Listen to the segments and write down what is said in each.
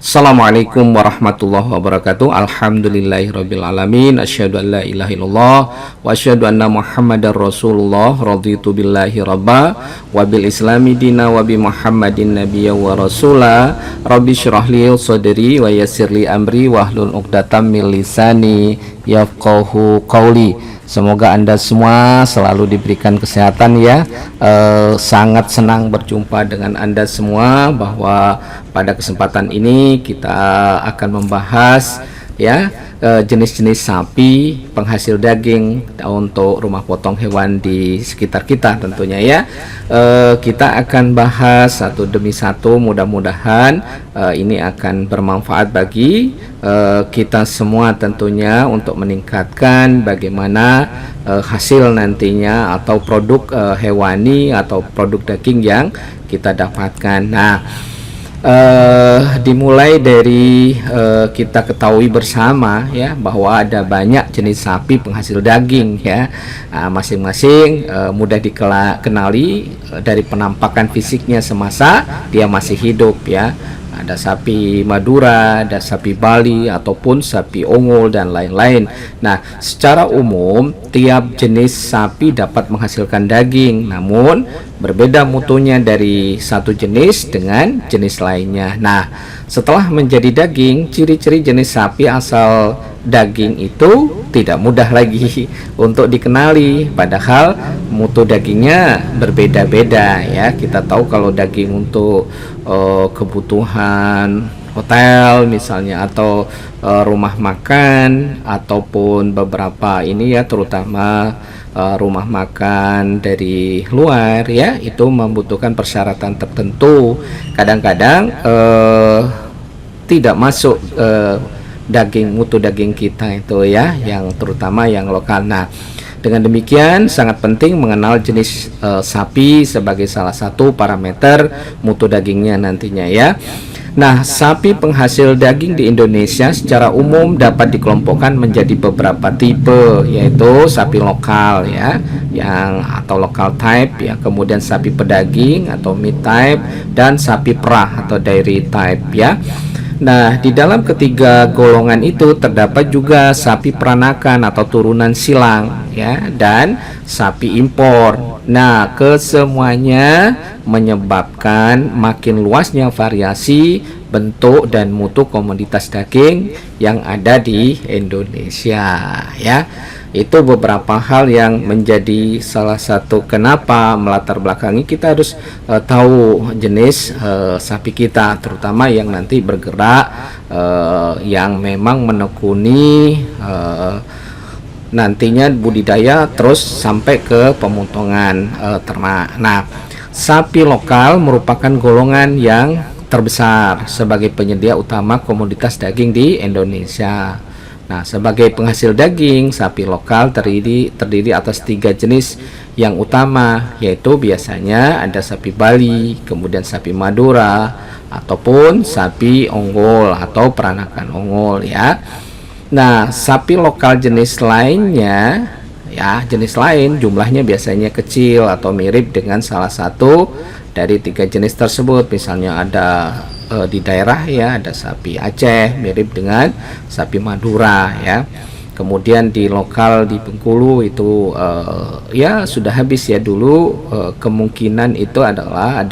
Assalamualaikum warahmatullahi wabarakatuh. Alhamdulillahirabbil alamin. Asyhadu an la ilaha illallah wa asyhadu anna Muhammadar Rasulullah. Raditu billahi rabba wa bil islami dina wa bi Muhammadin nabiyya wa rasula. Rabbi syrah li sadri wa yassir li amri wahlul 'uqdatam min lisani yafqahu qawli. Semoga Anda semua selalu diberikan kesehatan ya. Sangat senang berjumpa dengan Anda semua, bahwa pada kesempatan ini kita akan membahas ya jenis-jenis sapi penghasil daging untuk rumah potong hewan di sekitar kita tentunya ya. Kita akan bahas satu demi satu, mudah-mudahan ini akan bermanfaat bagi kita semua tentunya, untuk meningkatkan bagaimana hasil nantinya atau produk hewani atau produk daging yang kita dapatkan. Nah, dimulai dari kita ketahui bersama ya, bahwa ada banyak jenis sapi penghasil daging ya. Masing-masing mudah dikenali dari penampakan fisiknya semasa dia masih hidup ya. Ada sapi Madura, ada sapi Bali, ataupun sapi Ongol dan lain-lain. Nah, secara umum tiap jenis sapi dapat menghasilkan daging, namun berbeda mutunya dari satu jenis dengan jenis lainnya. Nah, setelah menjadi daging, ciri-ciri jenis sapi asal daging itu tidak mudah lagi untuk dikenali, padahal mutu dagingnya berbeda-beda ya. Kita tahu kalau daging untuk kebutuhan hotel misalnya, atau rumah makan, ataupun beberapa ini ya, terutama rumah makan dari luar ya, itu membutuhkan persyaratan tertentu. Kadang-kadang tidak masuk mutu daging kita itu ya, yang terutama yang lokal. Nah, dengan demikian sangat penting mengenal jenis sapi sebagai salah satu parameter mutu dagingnya nantinya ya. Nah, sapi penghasil daging di Indonesia secara umum dapat dikelompokkan menjadi beberapa tipe, yaitu sapi lokal ya, atau local type ya, kemudian sapi pedaging atau meat type, dan sapi perah atau dairy type ya. Nah, di dalam ketiga golongan itu terdapat juga sapi peranakan atau turunan silang ya, dan sapi impor. Nah, kesemuanya menyebabkan makin luasnya variasi bentuk dan mutu komoditas daging yang ada di Indonesia ya. Itu beberapa hal yang menjadi salah satu kenapa melatar belakangi kita harus tahu jenis sapi kita, terutama yang nanti bergerak yang memang menekuni nantinya budidaya terus sampai ke pemotongan ternak. Nah, sapi lokal merupakan golongan yang terbesar sebagai penyedia utama komoditas daging di Indonesia. Nah, sebagai penghasil daging, sapi lokal terdiri atas 3 jenis yang utama, yaitu biasanya ada sapi Bali, kemudian sapi Madura, ataupun sapi Ongol atau peranakan Ongol ya. Nah, sapi lokal jenis lainnya ya, jenis lain jumlahnya biasanya kecil atau mirip dengan salah satu dari 3 jenis tersebut. Misalnya ada di daerah ya, ada sapi Aceh mirip dengan sapi Madura ya. Kemudian di lokal di Bengkulu itu ya sudah habis ya dulu, kemungkinan itu adalah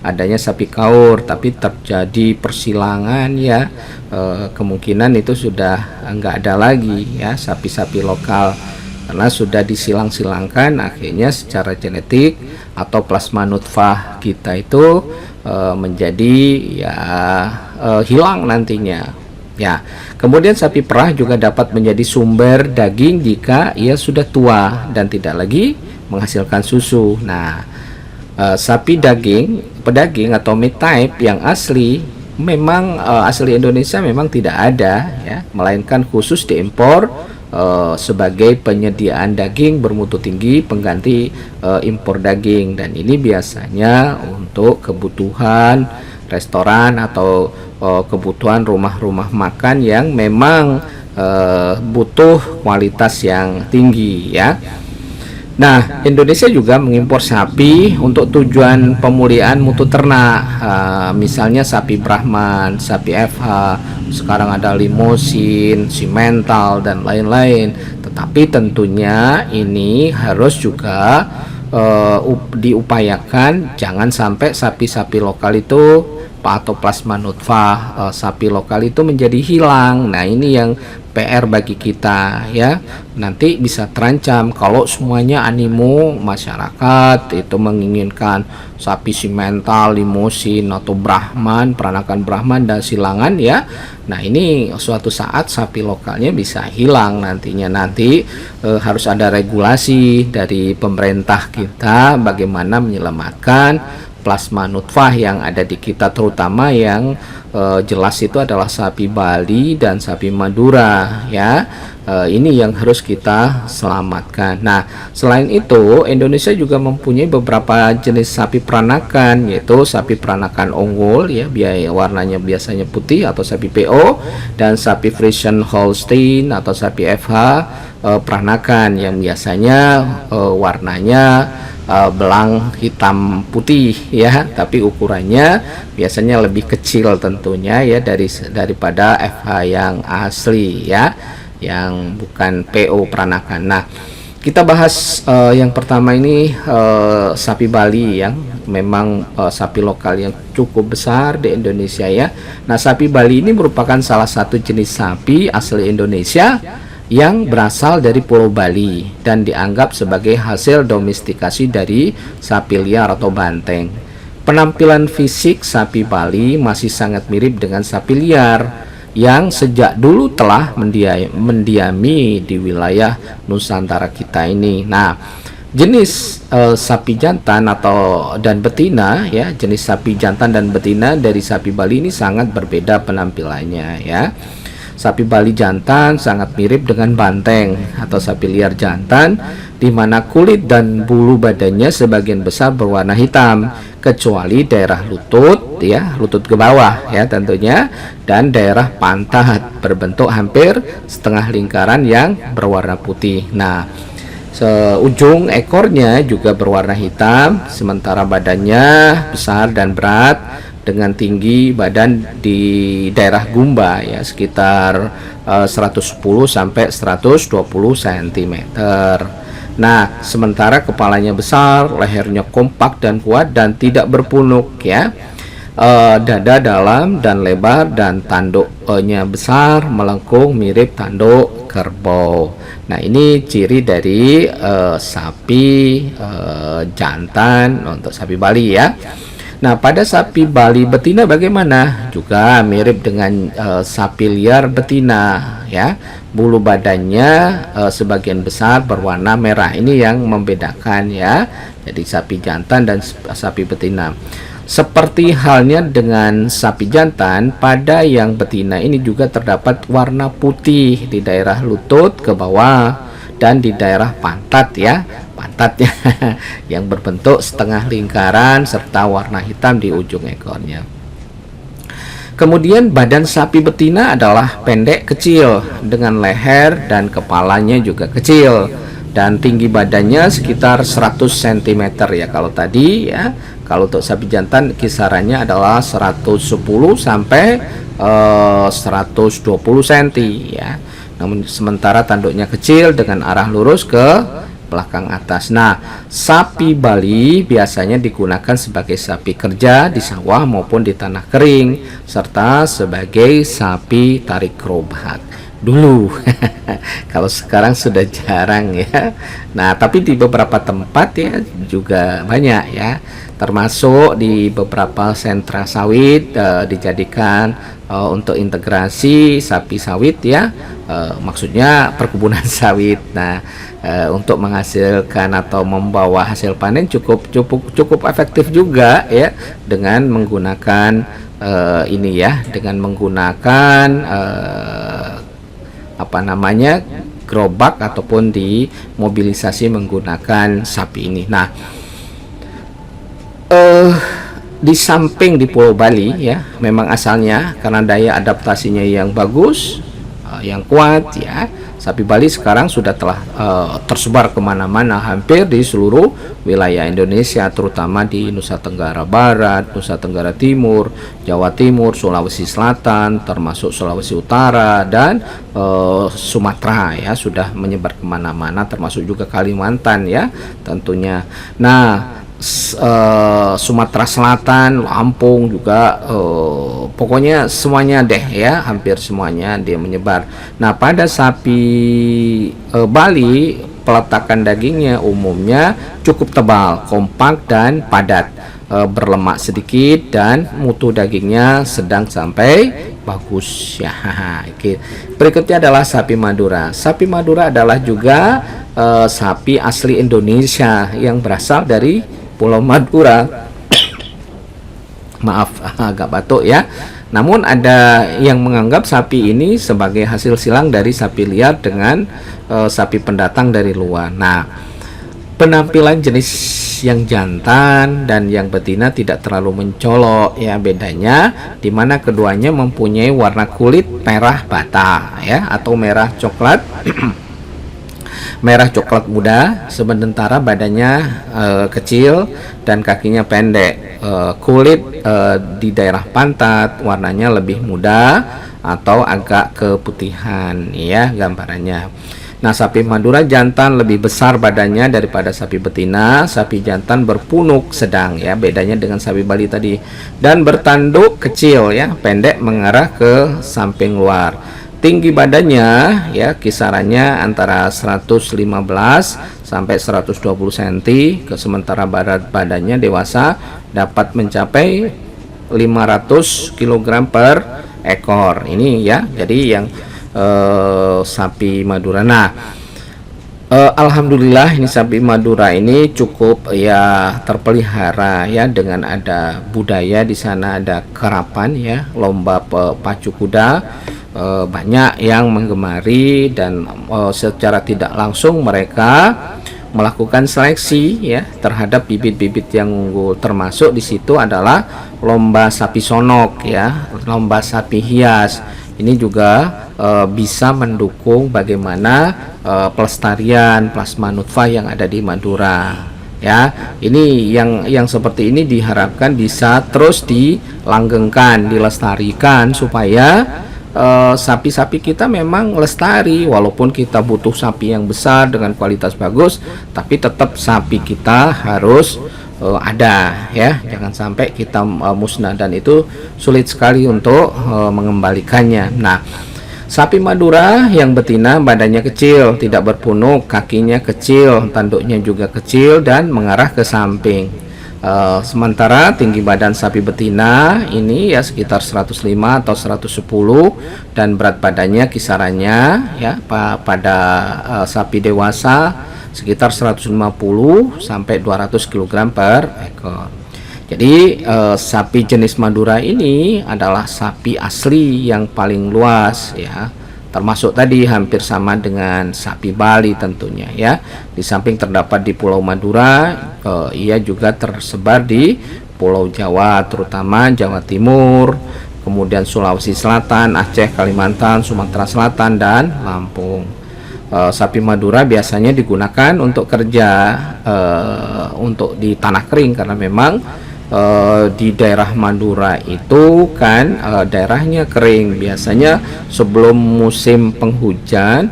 adanya sapi Kaur, tapi terjadi persilangan ya, kemungkinan itu sudah enggak ada lagi ya sapi-sapi lokal, karena sudah disilang-silangkan, akhirnya secara genetik atau plasma nutfah kita itu menjadi ya hilang nantinya ya. Kemudian sapi perah juga dapat menjadi sumber daging jika ia sudah tua dan tidak lagi menghasilkan susu. Nah, sapi pedaging atau meat type yang asli memang asli Indonesia memang tidak ada ya, melainkan khusus diimpor sebagai penyediaan daging bermutu tinggi pengganti impor daging, dan ini biasanya untuk kebutuhan restoran atau kebutuhan rumah-rumah makan yang memang butuh kualitas yang tinggi ya. Nah, Indonesia juga mengimpor sapi untuk tujuan pemulihan mutu ternak. Misalnya sapi Brahman, sapi FH, sekarang ada Limousin, Simmental dan lain-lain. Tetapi tentunya ini harus juga diupayakan jangan sampai sapi-sapi lokal itu atau plasma nutfah sapi lokal itu menjadi hilang. Nah, ini yang PR bagi kita ya. Nanti bisa terancam kalau semuanya animo masyarakat itu menginginkan sapi Simmental, Limousin atau Brahman, peranakan Brahman dan silangan ya. Nah, ini suatu saat sapi lokalnya bisa hilang nantinya. Nanti harus ada regulasi dari pemerintah kita bagaimana menyelamatkan plasma nutfah yang ada di kita, terutama yang jelas itu adalah sapi Bali dan sapi Madura ya. Ini yang harus kita selamatkan. Nah, selain itu Indonesia juga mempunyai beberapa jenis sapi peranakan, yaitu sapi peranakan unggul ya, warnanya biasanya putih atau sapi PO, dan sapi Friesian Holstein atau sapi FH peranakan yang biasanya warnanya belang hitam putih ya, tapi ukurannya biasanya lebih kecil tentunya ya daripada FH yang asli ya, yang bukan PO peranakan. Nah, kita bahas yang pertama ini sapi Bali yang memang sapi lokal yang cukup besar di Indonesia ya. Nah, sapi Bali ini merupakan salah satu jenis sapi asli Indonesia yang berasal dari Pulau Bali dan dianggap sebagai hasil domestikasi dari sapi liar atau banteng. Penampilan fisik sapi Bali masih sangat mirip dengan sapi liar yang sejak dulu telah mendiami di wilayah Nusantara kita ini. Nah, jenis sapi jantan dan betina ya, jenis sapi jantan dan betina dari sapi Bali ini sangat berbeda penampilannya ya. Sapi Bali jantan sangat mirip dengan banteng atau sapi liar jantan, di mana kulit dan bulu badannya sebagian besar berwarna hitam, kecuali daerah lutut ya, lutut ke bawah ya tentunya, dan daerah pantat berbentuk hampir setengah lingkaran yang berwarna putih. Nah, ujung ekornya juga berwarna hitam, sementara badannya besar dan berat dengan tinggi badan di daerah gumba ya sekitar 110 sampai 120 cm. Nah, sementara kepalanya besar, lehernya kompak dan kuat dan tidak berpunuk ya. Dada dalam dan lebar dan tanduknya besar, melengkung mirip tanduk kerbau. Nah, ini ciri dari sapi jantan untuk sapi Bali ya. Nah, pada sapi Bali betina bagaimana? Juga mirip dengan sapi liar betina ya. Bulu badannya sebagian besar berwarna merah. Ini yang membedakan ya. Jadi sapi jantan dan sapi betina. Seperti halnya dengan sapi jantan, pada yang betina ini juga terdapat warna putih di daerah lutut ke bawah dan di daerah pantat ya, pantatnya yang berbentuk setengah lingkaran serta warna hitam di ujung ekornya. Kemudian badan sapi betina adalah pendek kecil dengan leher dan kepalanya juga kecil, dan tinggi badannya sekitar 100 cm ya kalau tadi ya. Kalau untuk sapi jantan kisarannya adalah 110 sampai 120 cm ya. Namun sementara tanduknya kecil dengan arah lurus ke belakang atas. Nah, sapi Bali biasanya digunakan sebagai sapi kerja di sawah maupun di tanah kering, serta sebagai sapi tarik gerobak dulu. Kalau sekarang sudah jarang ya. Nah, tapi di beberapa tempat ya juga banyak ya, termasuk di beberapa sentra sawit dijadikan untuk integrasi sapi sawit ya, maksudnya perkebunan sawit. Nah, untuk menghasilkan atau membawa hasil panen cukup efektif juga ya, dengan menggunakan ini ya, dengan menggunakan gerobak ataupun dimobilisasi menggunakan sapi ini. Nah, di samping di Pulau Bali ya, memang asalnya karena daya adaptasinya yang bagus, yang kuat ya, sapi Bali sekarang sudah telah tersebar kemana-mana, hampir di seluruh wilayah Indonesia, terutama di Nusa Tenggara Barat, Nusa Tenggara Timur, Jawa Timur, Sulawesi Selatan, termasuk Sulawesi Utara dan Sumatera ya, sudah menyebar kemana-mana, termasuk juga Kalimantan ya tentunya. Nah, Sumatera Selatan, Lampung juga, pokoknya semuanya deh ya, hampir semuanya dia menyebar. Nah, pada sapi Bali, peletakan dagingnya umumnya cukup tebal, kompak dan padat, berlemak sedikit, dan mutu dagingnya sedang sampai bagus ya. Berikutnya adalah sapi Madura. Sapi Madura adalah juga sapi asli Indonesia yang berasal dari Pulau Madura. Maaf, agak batuk ya. Namun ada yang menganggap sapi ini sebagai hasil silang dari sapi liar dengan sapi pendatang dari luar. Nah, penampilan jenis yang jantan dan yang betina tidak terlalu mencolok ya, bedanya di mana keduanya mempunyai warna kulit merah bata ya, atau merah coklat merah coklat muda, sementara badannya kecil dan kakinya pendek. Kulit di daerah pantat warnanya lebih muda atau agak keputihan ya gambarannya. Nah, sapi Madura jantan lebih besar badannya daripada sapi betina. Sapi jantan berpunuk sedang ya, bedanya dengan sapi Bali tadi, dan bertanduk kecil ya, pendek mengarah ke samping luar. Tinggi badannya ya kisarannya antara 115 sampai 120 cm, sementara berat badannya dewasa dapat mencapai 500 kg per ekor. Ini ya, jadi yang sapi Madura. Nah, alhamdulillah ini sapi Madura ini cukup ya terpelihara ya, dengan ada budaya di sana, ada karapan ya, lomba pacu kuda. Banyak yang menggemari, dan secara tidak langsung mereka melakukan seleksi ya terhadap bibit-bibit yang unggul, termasuk di situ adalah lomba sapi sonok ya, lomba sapi hias. Ini juga bisa mendukung bagaimana pelestarian plasma nutfah yang ada di Madura ya. Ini yang seperti ini diharapkan bisa terus dilanggengkan, dilestarikan supaya sapi-sapi kita memang lestari. Walaupun kita butuh sapi yang besar dengan kualitas bagus, tapi tetap sapi kita harus ada ya, jangan sampai kita musnah, dan itu sulit sekali untuk mengembalikannya. Nah, sapi Madura yang betina badannya kecil, tidak berpunuk, kakinya kecil, tanduknya juga kecil dan mengarah ke samping. Sementara tinggi badan sapi betina ini ya sekitar 105 atau 110, dan berat badannya kisarannya ya pada sapi dewasa sekitar 150 sampai 200 kg per ekor. Jadi sapi jenis Madura ini adalah sapi asli yang paling luas ya, termasuk tadi hampir sama dengan sapi Bali tentunya ya. Di samping terdapat di Pulau Madura, ia juga tersebar di Pulau Jawa, terutama Jawa Timur, kemudian Sulawesi Selatan, Aceh, Kalimantan, Sumatera Selatan, dan Lampung. Sapi Madura biasanya digunakan untuk kerja untuk di tanah kering, karena memang di daerah Madura itu kan daerahnya kering. Biasanya sebelum musim penghujan,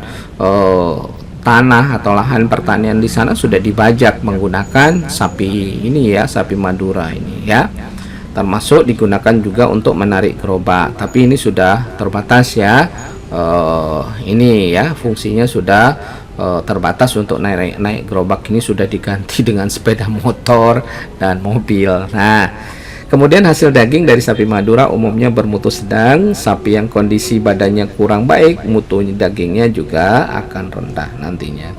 tanah atau lahan pertanian di sana sudah dibajak menggunakan sapi ini ya, sapi Madura ini ya. Termasuk digunakan juga untuk menarik gerobak, tapi ini sudah terbatas ya. Ini ya fungsinya sudah terbatas untuk naik gerobak, ini sudah diganti dengan sepeda motor dan mobil. Nah, kemudian hasil daging dari sapi Madura umumnya bermutu sedang. Sapi yang kondisi badannya kurang baik, mutu dagingnya juga akan rendah nantinya.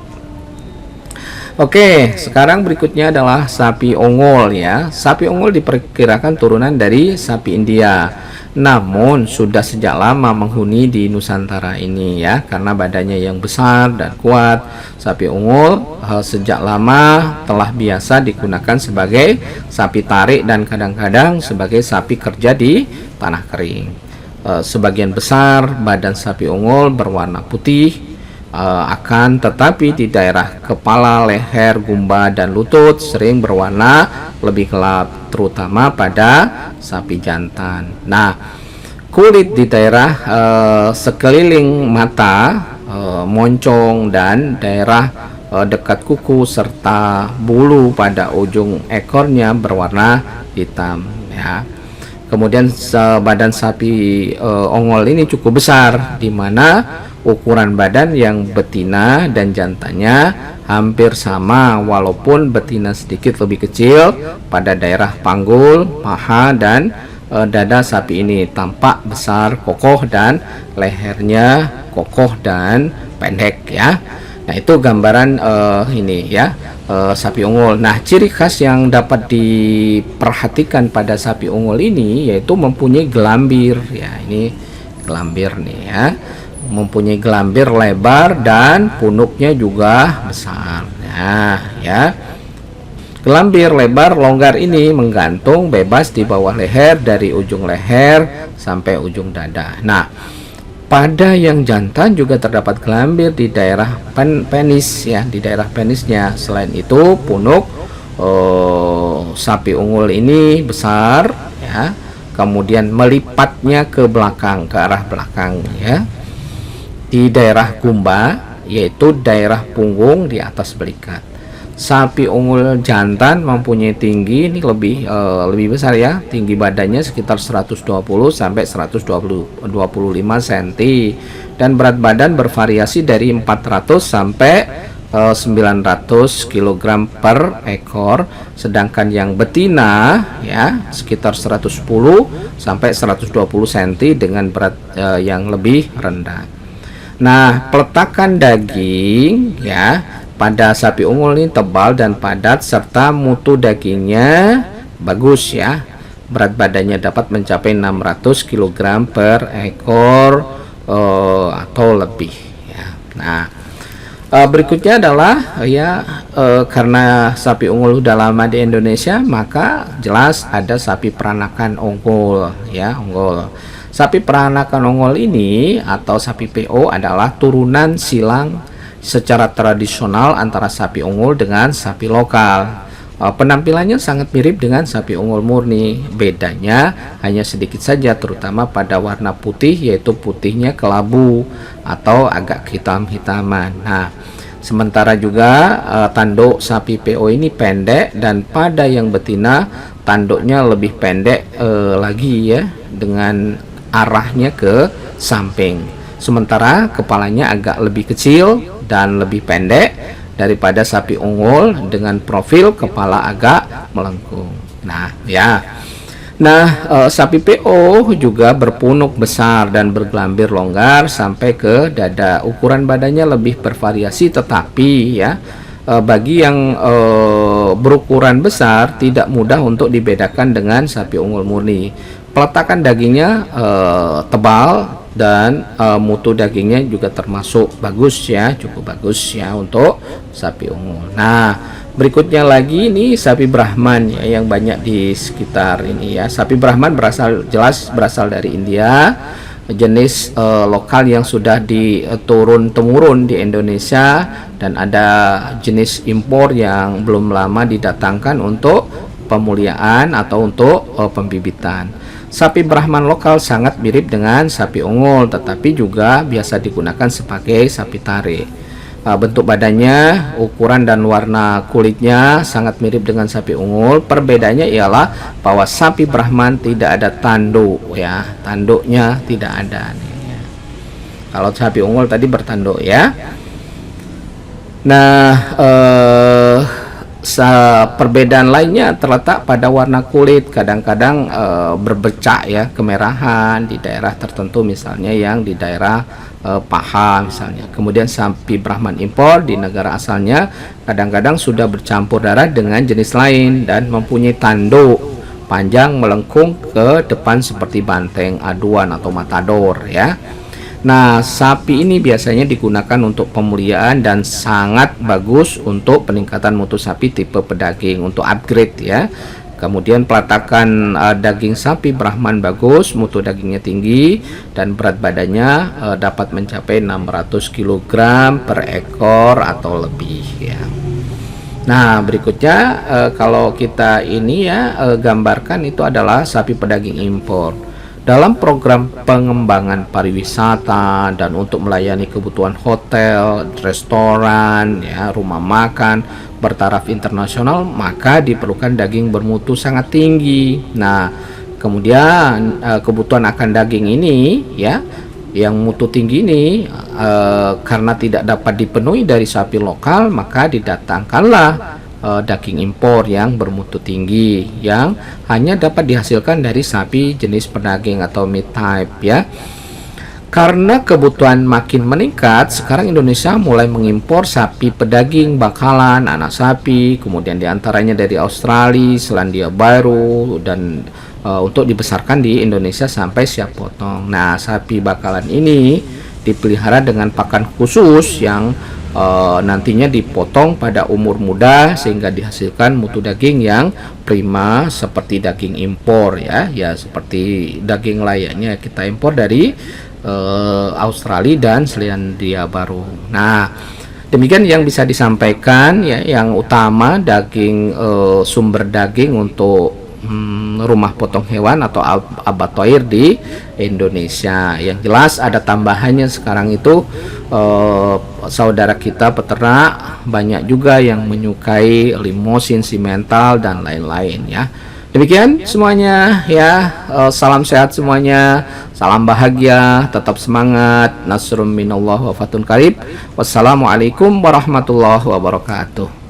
Oke, sekarang berikutnya adalah sapi Ongol ya. Sapi Ongol diperkirakan turunan dari sapi India, namun sudah sejak lama menghuni di Nusantara ini ya, karena badannya yang besar dan kuat. Sapi Ongol sejak lama telah biasa digunakan sebagai sapi tarik dan kadang-kadang sebagai sapi kerja di tanah kering. Sebagian besar badan sapi Ongol berwarna putih, Akan tetapi di daerah kepala, leher, gumba, dan lutut sering berwarna lebih gelap, terutama pada sapi jantan. Nah, kulit di daerah sekeliling mata, moncong, dan daerah dekat kuku serta bulu pada ujung ekornya berwarna hitam ya. Kemudian badan sapi ongol ini cukup besar, di mana ukuran badan yang betina dan jantannya hampir sama, walaupun betina sedikit lebih kecil pada daerah panggul, paha, dan dada sapi ini tampak besar, kokoh, dan lehernya kokoh dan pendek ya. Nah, itu gambaran ini ya, sapi unggul. Nah, ciri khas yang dapat diperhatikan pada sapi unggul ini yaitu mempunyai gelambir ya. Ini gelambir nih ya, mempunyai gelambir lebar dan punuknya juga besar. Nah ya, gelambir lebar longgar ini menggantung bebas di bawah leher dari ujung leher sampai ujung dada. Nah, pada yang jantan juga terdapat gelambir di daerah penis ya, di daerah penisnya. Selain itu, punuk sapi unggul ini besar ya, kemudian melipatnya ke belakang, ke arah belakang ya. Di daerah gumba, yaitu daerah punggung di atas belikat. Sapi unggul jantan mempunyai tinggi ini lebih besar ya, tinggi badannya sekitar 120 sampai 125 cm, dan berat badan bervariasi dari 400 sampai 900 kg per ekor, sedangkan yang betina ya sekitar 110 sampai 120 cm dengan berat yang lebih rendah. Nah, peletakan daging ya pada sapi unggul ini tebal dan padat serta mutu dagingnya bagus ya. Berat badannya dapat mencapai 600 kg per ekor atau lebih ya. Nah, berikutnya adalah ya karena sapi unggul sudah lama di Indonesia, maka jelas ada sapi peranakan unggul ya, unggul. Sapi peranakan unggul ini atau sapi PO adalah turunan silang secara tradisional antara sapi unggul dengan sapi lokal. Penampilannya sangat mirip dengan sapi unggul murni. Bedanya hanya sedikit saja, terutama pada warna putih, yaitu putihnya kelabu atau agak hitam-hitaman. Nah, sementara juga tanduk sapi PO ini pendek, dan pada yang betina tanduknya lebih pendek lagi ya, dengan arahnya ke samping. Sementara kepalanya agak lebih kecil dan lebih pendek daripada sapi unggul dengan profil kepala agak melengkung. Nah ya, sapi PO juga berpunuk besar dan bergelambir longgar sampai ke dada. Ukuran badannya lebih bervariasi, tetapi ya bagi yang berukuran besar tidak mudah untuk dibedakan dengan sapi unggul murni. Peletakan dagingnya tebal dan mutu dagingnya juga termasuk bagus ya, cukup bagus ya untuk sapi unggul. Nah, berikutnya lagi ini sapi Brahman ya, yang banyak di sekitar ini ya. Sapi Brahman jelas berasal dari India, jenis lokal yang sudah diturun temurun di Indonesia, dan ada jenis impor yang belum lama didatangkan untuk pemuliaan atau untuk pembibitan. Sapi Brahman lokal sangat mirip dengan sapi unggul, tetapi juga biasa digunakan sebagai sapi tarik. Bentuk badannya, ukuran dan warna kulitnya sangat mirip dengan sapi unggul. Perbedaannya ialah bahwa sapi Brahman tidak ada tanduk ya, tanduknya tidak ada nih, ya. Kalau sapi unggul tadi bertanduk ya. Nah, perbedaan lainnya terletak pada warna kulit. Kadang-kadang berbecak ya, kemerahan di daerah tertentu, misalnya yang di daerah paha misalnya. Kemudian sapi Brahman impor di negara asalnya kadang-kadang sudah bercampur darah dengan jenis lain dan mempunyai tanduk panjang melengkung ke depan seperti banteng, aduan atau matador ya. Nah, sapi ini biasanya digunakan untuk pemuliaan dan sangat bagus untuk peningkatan mutu sapi tipe pedaging, untuk upgrade ya. Kemudian peletakan daging sapi Brahman bagus, mutu dagingnya tinggi dan berat badannya dapat mencapai 600 kg per ekor atau lebih ya. Nah, berikutnya kalau kita ini ya gambarkan itu adalah sapi pedaging impor. Dalam program pengembangan pariwisata dan untuk melayani kebutuhan hotel, restoran, ya, rumah makan bertaraf internasional, maka diperlukan daging bermutu sangat tinggi. Nah, kemudian kebutuhan akan daging ini, ya, yang mutu tinggi ini, karena tidak dapat dipenuhi dari sapi lokal, maka didatangkanlah daging impor yang bermutu tinggi yang hanya dapat dihasilkan dari sapi jenis pedaging atau meat type ya. Karena kebutuhan makin meningkat, sekarang Indonesia mulai mengimpor sapi pedaging bakalan, anak sapi, kemudian diantaranya dari Australia, Selandia Baru, dan untuk dibesarkan di Indonesia sampai siap potong. Nah, sapi bakalan ini dipelihara dengan pakan khusus yang nantinya dipotong pada umur muda sehingga dihasilkan mutu daging yang prima seperti daging impor ya, seperti daging layaknya kita impor dari Australia dan Selandia Baru. Nah, demikian yang bisa disampaikan ya, yang utama daging sumber daging untuk rumah potong hewan atau abattoir di Indonesia. Yang jelas ada tambahannya sekarang itu saudara kita peternak banyak juga yang menyukai limosin, simental dan lain-lain ya. Demikian semuanya ya, salam sehat semuanya, salam bahagia, tetap semangat, nasrum minallah wa fatun qarib. Wassalamualaikum warahmatullahi wabarakatuh.